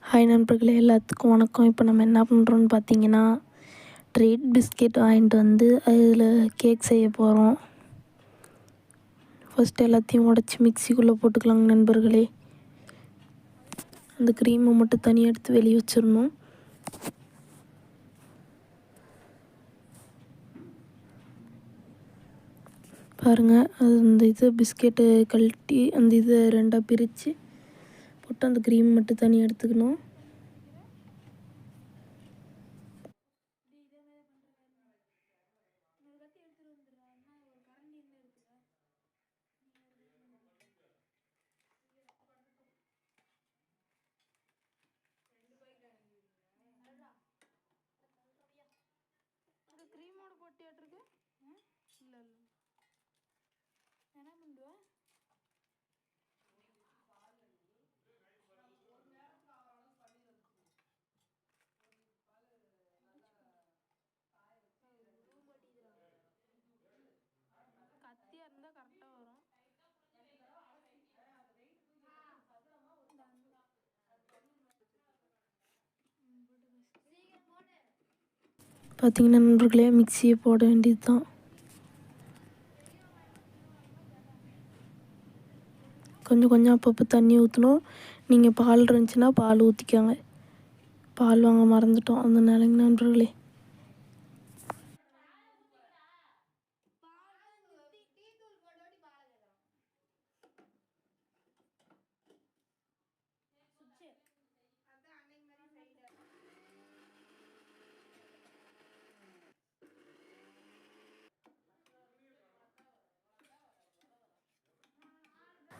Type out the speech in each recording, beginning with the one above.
Hi நண்பர்களே, எல்லாத்துக்கும் வணக்கம். இப்போ நம்ம என்ன பண்ணுறோன்னு பார்த்தீங்கன்னா, ட்ரீட் பிஸ்கெட் வாங்கிட்டு வந்து அதில் கேக் செய்ய போகிறோம். ஃபஸ்ட்டு எல்லாத்தையும் உடச்சி மிக்சிக்குள்ளே போட்டுக்கலாங்க நண்பர்களே. அந்த க்ரீமை மட்டும் தனியாக எடுத்து வெளியே வச்சிடணும். பாருங்கள், அது அந்த பிஸ்கெட்டு கழட்டி அந்த இதை ரெண்டாக பிரித்து போட்டு அந்த க்ரீம் மட்டும் தனியாக எடுத்துக்கணும். க்ரீமோட போட்டியாட்டிருக்கு. இல்லை என்ன பண்ணுவேன். கத்தியாக இருந்தால் கரெக்டாக வரும். பார்த்தீங்கன்னா நண்பர்களே, மிக்சியை போட வேண்டியது தான். கொஞ்சம் கொஞ்சம் அப்பப்போ தண்ணி ஊற்றணும். நீங்கள் பால் இருந்துச்சுன்னா பால் ஊற்றிக்கோங்க. பால் வாங்க மறந்துட்டோம், அதனால நண்பர்களே.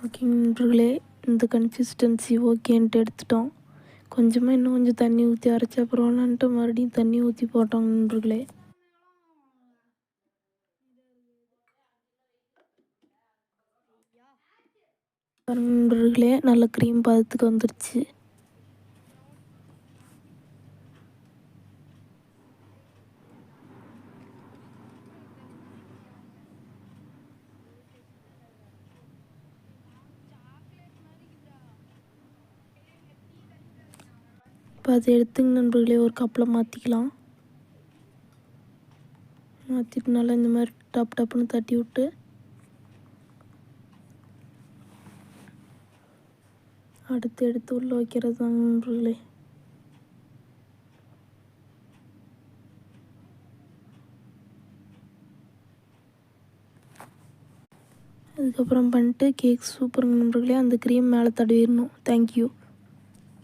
ஓகே நண்பர்களே, இந்த கன்சிஸ்டன்சி ஓகேன்ட்டு எடுத்துட்டோம். கொஞ்சமாக இன்னும் கொஞ்சம் தண்ணி ஊற்றி அரைச்சா பரவாயில்லன்ட்டு மறுபடியும் தண்ணி ஊற்றி போட்டோம் நண்பர்களே. நண்பர்களே, நல்ல க்ரீம் பதத்துக்கு வந்துருச்சு. இப்போ அதை எடுத்துங்க நண்பர்களே, ஒரு கப்பில் மாற்றிக்கலாம். மாற்றிட்டு நல்லா இந்த மாதிரி டப்புன்னு தட்டி விட்டு அடுத்து எடுத்து உள்ளே வைக்கிறது தான் நண்பர்களே. அதுக்கப்புறம் பண்ணிட்டு கேக் சூப்பருங்க நண்பர்களே. அந்த க்ரீம் மேலே தடவிடணும். தேங்க்யூ.